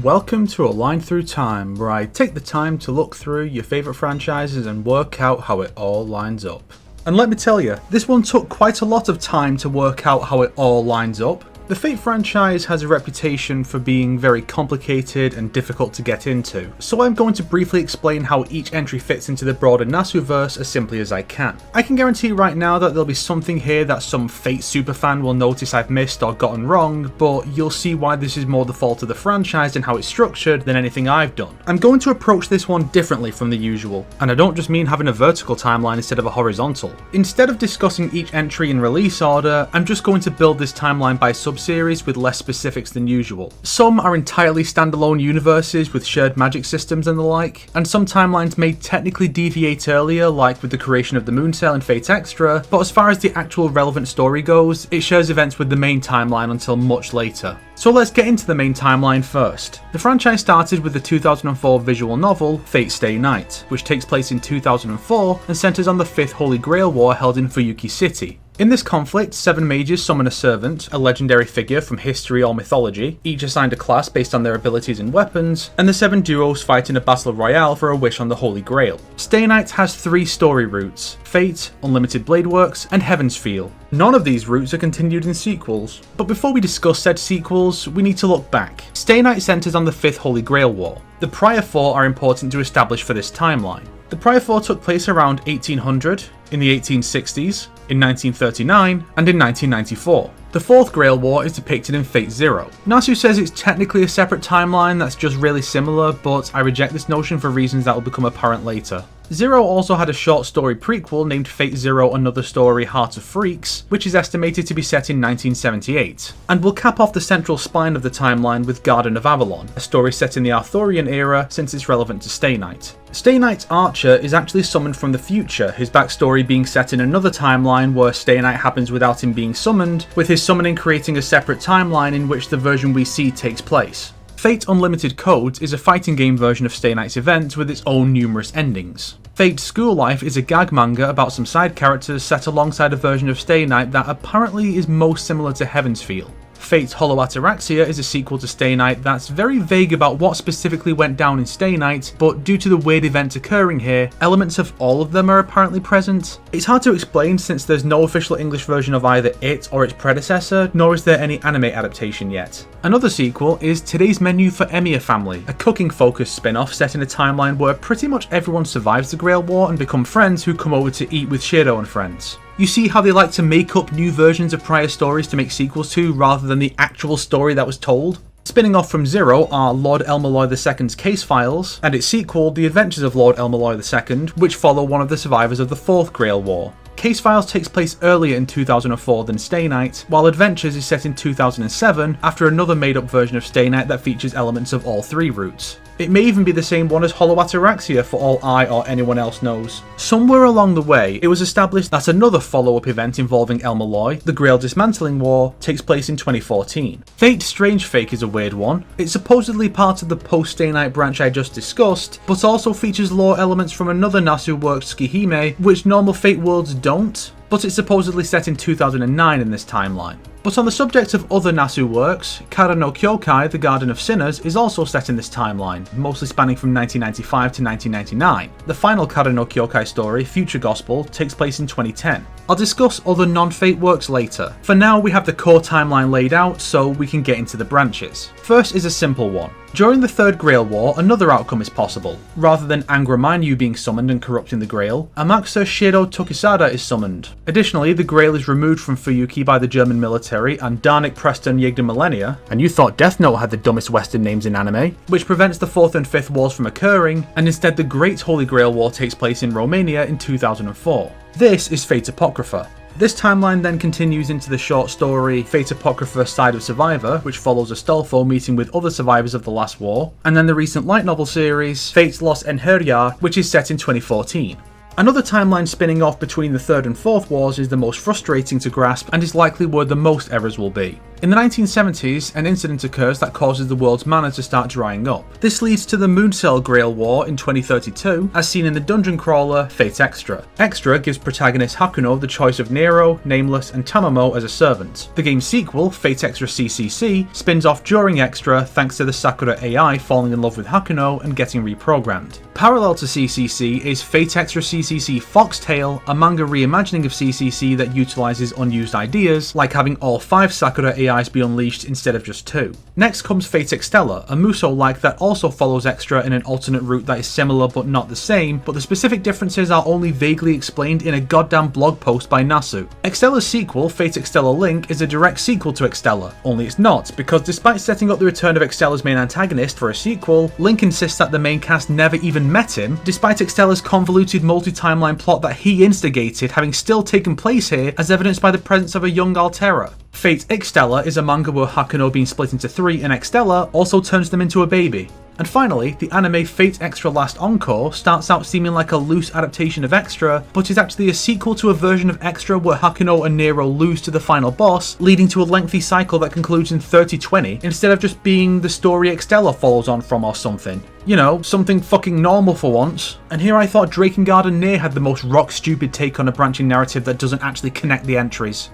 Welcome to A Line Through Time, where I take the time to look through your favourite franchises and work out how it all lines up. And let me tell you, this one took quite a lot of time to work out how it all lines up. The Fate franchise has a reputation for being very complicated and difficult to get into, so I'm going to briefly explain how each entry fits into the broader Nasuverse as simply as I can. I can guarantee right now that there'll be something here that some Fate superfan will notice I've missed or gotten wrong, but you'll see why this is more the fault of the franchise and how it's structured than anything I've done. I'm going to approach this one differently from the usual, and I don't just mean having a vertical timeline instead of a horizontal. Instead of discussing each entry in release order, I'm just going to build this timeline by subseries with less specifics than usual. Some are entirely standalone universes with shared magic systems and the like, and some timelines may technically deviate earlier, like with the creation of the Moonsail and Fate Extra, but as far as the actual relevant story goes, it shares events with the main timeline until much later. So let's get into the main timeline first. The franchise started with the 2004 visual novel Fate Stay Night, which takes place in 2004 and centers on the 5th Holy Grail War held in Fuyuki City. In this conflict, 7 mages summon a servant, a legendary figure from history or mythology, each assigned a class based on their abilities and weapons, and the 7 duos fight in a battle royale for a wish on the Holy Grail. Stay Night has 3 story routes: Fate, Unlimited Blade Works, and Heaven's Feel. None of these routes are continued in sequels. But before we discuss said sequels, we need to look back. Stay Night centers on the 5th Holy Grail War. The prior 4 are important to establish for this timeline. The prior 4 took place around 1800, in the 1860s, in 1939, and in 1994. The 4th Grail War is depicted in Fate Zero. Nasu says it's technically a separate timeline that's just really similar, but I reject this notion for reasons that will become apparent later. Zero also had a short story prequel named Fate Zero Another Story Heart of Freaks, which is estimated to be set in 1978, and will cap off the central spine of the timeline with Garden of Avalon, a story set in the Arthurian era since it's relevant to Stay Night. Stay Night's Archer is actually summoned from the future, his backstory being set in another timeline where Stay Night happens without him being summoned, with his summoning creating a separate timeline in which the version we see takes place. Fate Unlimited Codes is a fighting game version of Stay Night's event with its own numerous endings. Fate School Life is a gag manga about some side characters set alongside a version of Stay Night that apparently is most similar to Heaven's Feel. Fate Hollow Ataraxia is a sequel to Stay Night that's very vague about what specifically went down in Stay Night, but due to the weird events occurring here, elements of all of them are apparently present. It's hard to explain since there's no official English version of either it or its predecessor, nor is there any anime adaptation yet. Another sequel is Today's Menu for Emiya Family, a cooking-focused spin-off set in a timeline where pretty much everyone survives the Grail War and become friends who come over to eat with Shiro and friends. You see how they like to make up new versions of prior stories to make sequels to, rather than the actual story that was told? Spinning off from Zero are Lord el-melloi II's Case Files, and its sequel, The Adventures of Lord el-melloi II, which follow one of the survivors of the 4th Grail War. Case Files takes place earlier in 2004 than Stay Night, while Adventures is set in 2007 after another made-up version of Stay Night that features elements of all 3 routes. It may even be the same one as Hollow Ataraxia for all I or anyone else knows. Somewhere along the way, it was established that another follow-up event involving el-melloi, the Grail Dismantling War, takes place in 2014. Fate Strange Fake is a weird one. It's supposedly part of the post-Stay Night branch I just discussed, but also features lore elements from another Nasu work, Tsukihime, which normal Fate worlds don't, but it's supposedly set in 2009 in this timeline. But on the subject of other Nasu works, Kara no Kyokai, the Garden of Sinners, is also set in this timeline, mostly spanning from 1995 to 1999. The final Kara no Kyokai story, Future Gospel, takes place in 2010. I'll discuss other non-Fate works later. For now, we have the core timeline laid out, so we can get into the branches. First is a simple one. During the 3rd Grail War, another outcome is possible. Rather than Angra Mainyu being summoned and corrupting the Grail, Amakusa Shiro Tokisada is summoned. Additionally, the Grail is removed from Fuyuki by the German military and Darnik Preston Yigda Millennia, and you thought Death Note had the dumbest Western names in anime, which prevents the 4th and 5th wars from occurring, and instead the Great Holy Grail War takes place in Romania in 2004. This is Fate Apocrypha. This timeline then continues into the short story Fate Apocrypha Side of Survivor, which follows Astolfo meeting with other survivors of the last war, and then the recent light novel series Fate Los Enherjar, which is set in 2014. Another timeline spinning off between the 3rd and 4th wars is the most frustrating to grasp and is likely where the most errors will be. In the 1970s, an incident occurs that causes the world's mana to start drying up. This leads to the Mooncell Grail War in 2032, as seen in the dungeon crawler Fate Extra. Extra gives protagonist Hakuno the choice of Nero, Nameless, and Tamamo as a servant. The game's sequel, Fate Extra CCC, spins off during Extra thanks to the Sakura AI falling in love with Hakuno and getting reprogrammed. Parallel to CCC is Fate Extra CCC Foxtail, a manga reimagining of CCC that utilizes unused ideas, like having all 5 Sakura AIs be unleashed instead of just 2. Next comes Fate Extella, a Musou-like that also follows Extra in an alternate route that is similar but not the same, but the specific differences are only vaguely explained in a goddamn blog post by Nasu. Extella's sequel, Fate Extella Link, is a direct sequel to Extella, only it's not, because despite setting up the return of Extella's main antagonist for a sequel, Link insists that the main cast never even met him, despite Extella's convoluted multi-timeline plot that he instigated having still taken place here, as evidenced by the presence of a young Altera. Fate Extella is a manga where Hakuno being split into 3 and Extella also turns them into a baby. And finally, the anime Fate Extra Last Encore starts out seeming like a loose adaptation of Extra, but is actually a sequel to a version of Extra where Hakuno and Nero lose to the final boss, leading to a lengthy cycle that concludes in 3020, instead of just being the story Extella follows on from or something. You know, something fucking normal for once. And here I thought Drakengard and Nier had the most rock-stupid take on a branching narrative that doesn't actually connect the entries.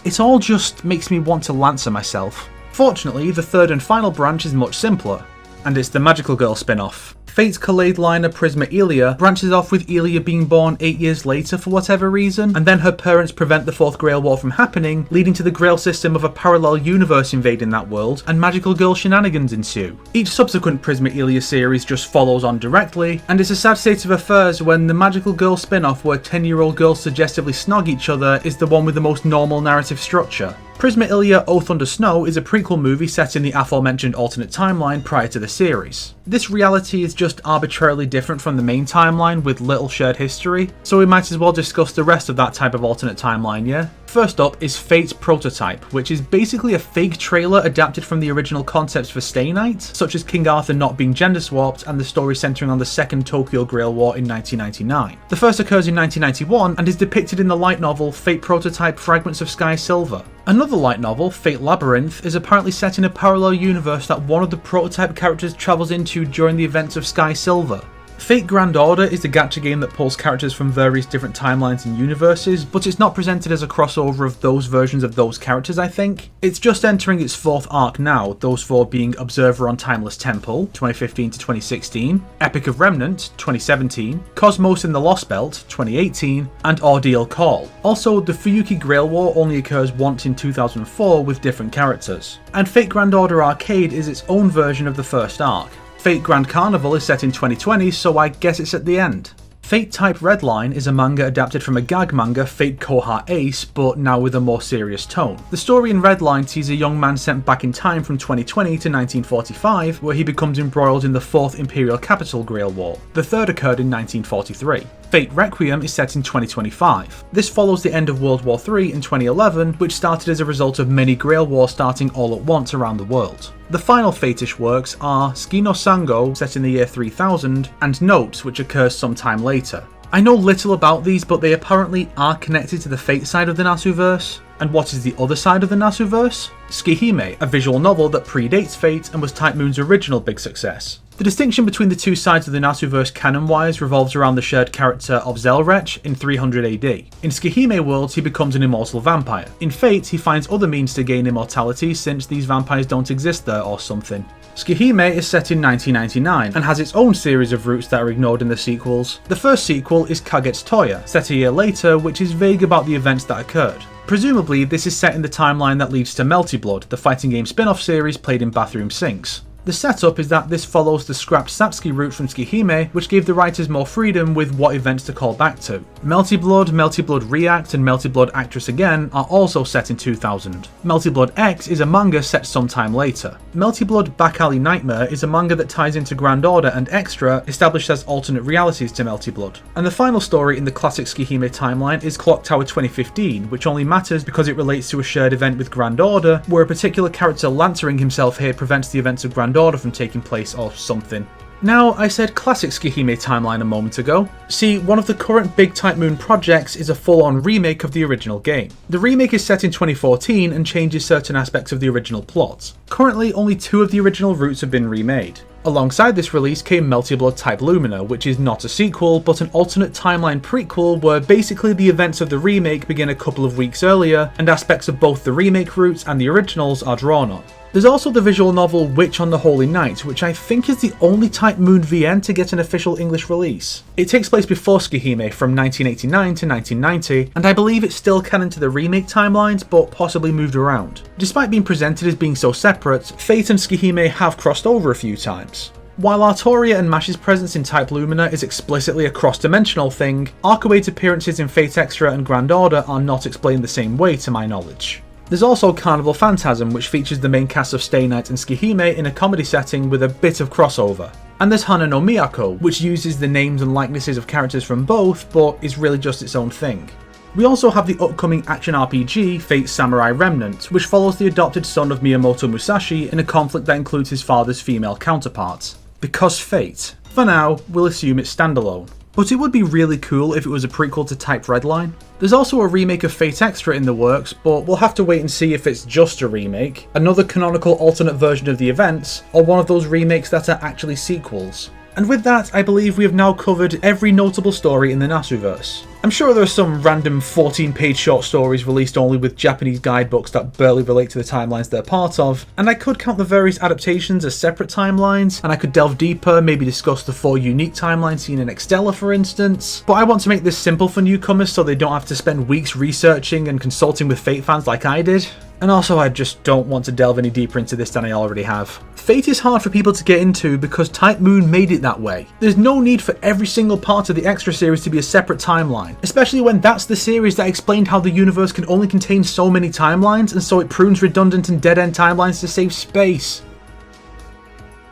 It all just makes me want to Lancer myself. Fortunately, the third and final branch is much simpler, and it's the Magical Girl spin-off. Fate's Collade liner Prisma Elia branches off with Elia being born 8 years later for whatever reason, and then her parents prevent the Fourth Grail War from happening, leading to the Grail system of a parallel universe invading that world, and Magical Girl shenanigans ensue. Each subsequent Prisma Elia series just follows on directly, and it's a sad state of affairs when the Magical Girl spin-off where 10-year-old girls suggestively snog each other is the one with the most normal narrative structure. Prisma Elia Oath Under Snow is a prequel movie set in the aforementioned alternate timeline prior to the series. This reality is just arbitrarily different from the main timeline with little shared history, so we might as well discuss the rest of that type of alternate timeline, yeah? First up is Fate's Prototype, which is basically a fake trailer adapted from the original concepts for Stay Night, such as King Arthur not being gender swapped and the story centering on the second Tokyo Grail War in 1999. The first occurs in 1991 and is depicted in the light novel Fate Prototype Fragments of Sky Silver. Another light novel, Fate Labyrinth, is apparently set in a parallel universe that one of the prototype characters travels into during the events of Sky Silver. Fate Grand Order is the gacha game that pulls characters from various different timelines and universes, but it's not presented as a crossover of those versions of those characters, I think. It's just entering its 4th arc now, those 4 being Observer on Timeless Temple, 2015 to 2016, Epic of Remnant, 2017, Cosmos in the Lost Belt, 2018, and Ordeal Call. Also, the Fuyuki Grail War only occurs once in 2004 with different characters. And Fate Grand Order Arcade is its own version of the first arc. Fate Grand Carnival is set in 2020, so I guess it's at the end. Fate Type Redline is a manga adapted from a gag manga Fate Koha Ace, but now with a more serious tone. The story in Redline sees a young man sent back in time from 2020 to 1945, where he becomes embroiled in the 4th Imperial Capital Grail War. The third occurred in 1943. Fate Requiem is set in 2025. This follows the end of World War III in 2011, which started as a result of many Grail Wars starting all at once around the world. The final Fate-ish works are Ski no Sango, set in the year 3000, and Notes, which occurs sometime later. I know little about these, but they apparently are connected to the Fate side of the Nasuverse. And what is the other side of the Nasuverse? Tsukihime, a visual novel that predates Fate and was Type Moon's original big success. The distinction between the two sides of the Nasuverse canon-wise revolves around the shared character of Zelrech in 300 AD. In Tsukihime worlds, he becomes an immortal vampire. In Fate, he finds other means to gain immortality since these vampires don't exist there or something. Tsukihime is set in 1999 and has its own series of routes that are ignored in the sequels. The first sequel is Kagetsutoya, set a year later, which is vague about the events that occurred. Presumably, this is set in the timeline that leads to Melty Blood, the fighting game spin-off series played in bathroom sinks. The setup is that this follows the scrapped Satsuki route from Tsukihime, which gave the writers more freedom with what events to call back to. Melty Blood React, and Melty Blood Actress Again are also set in 2000. Melty Blood X is a manga set sometime later. Melty Blood Back Alley Nightmare is a manga that ties into Grand Order and Extra, established as alternate realities to Melty Blood. And the final story in the classic Tsukihime timeline is Clock Tower 2015, which only matters because it relates to a shared event with Grand Order, where a particular character lancering himself here prevents the events of Grand Order from taking place or something. Now, I said classic Tsukihime timeline a moment ago. See, one of the current big Type Moon projects is a full-on remake of the original game. The remake is set in 2014 and changes certain aspects of the original plot. Currently, only 2 of the original routes have been remade. Alongside this release came Melty Blood Type Lumina, which is not a sequel, but an alternate timeline prequel where basically the events of the remake begin a couple of weeks earlier, and aspects of both the remake routes and the originals are drawn on. There's also the visual novel Witch on the Holy Night, which I think is the only Type Moon VN to get an official English release. It takes place before Tsukihime from 1989 to 1990, and I believe it's still canon to the remake timelines, but possibly moved around. Despite being presented as being so separate, Fate and Tsukihime have crossed over a few times. While Artoria and Mash's presence in Type Lumina is explicitly a cross-dimensional thing, Arcuade's appearances in Fate Extra and Grand Order are not explained the same way to my knowledge. There's also Carnival Phantasm, which features the main cast of Stay Night and Tsukihime in a comedy setting with a bit of crossover. And there's Hana no Miyako, which uses the names and likenesses of characters from both, but is really just its own thing. We also have the upcoming action RPG Fate Samurai Remnant, which follows the adopted son of Miyamoto Musashi in a conflict that includes his father's female counterpart. Because Fate. For now, we'll assume it's standalone. But it would be really cool if it was a prequel to Type Redline. There's also a remake of Fate Extra in the works, but we'll have to wait and see if it's just a remake, another canonical alternate version of the events, or one of those remakes that are actually sequels. And with that, I believe we have now covered every notable story in the Nasuverse. I'm sure there are some random 14-page short stories released only with Japanese guidebooks that barely relate to the timelines they're part of, and I could count the various adaptations as separate timelines, and I could delve deeper, maybe discuss the 4 unique timelines seen in Extella for instance, but I want to make this simple for newcomers so they don't have to spend weeks researching and consulting with Fate fans like I did. And also I just don't want to delve any deeper into this than I already have. Fate is hard for people to get into because Type Moon made it that way. There's no need for every single part of the Extra series to be a separate timeline, especially when that's the series that explained how the universe can only contain so many timelines and so it prunes redundant and dead-end timelines to save space.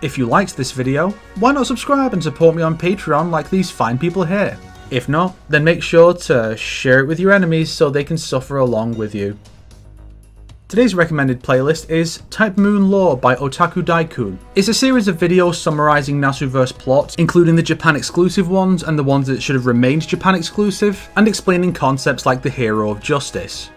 If you liked this video, why not subscribe and support me on Patreon like these fine people here? If not, then make sure to share it with your enemies so they can suffer along with you. Today's recommended playlist is Type Moon Lore by Otaku Daikun. It's a series of videos summarising Nasuverse plots, including the Japan exclusive ones and the ones that should have remained Japan exclusive, and explaining concepts like the Hero of Justice.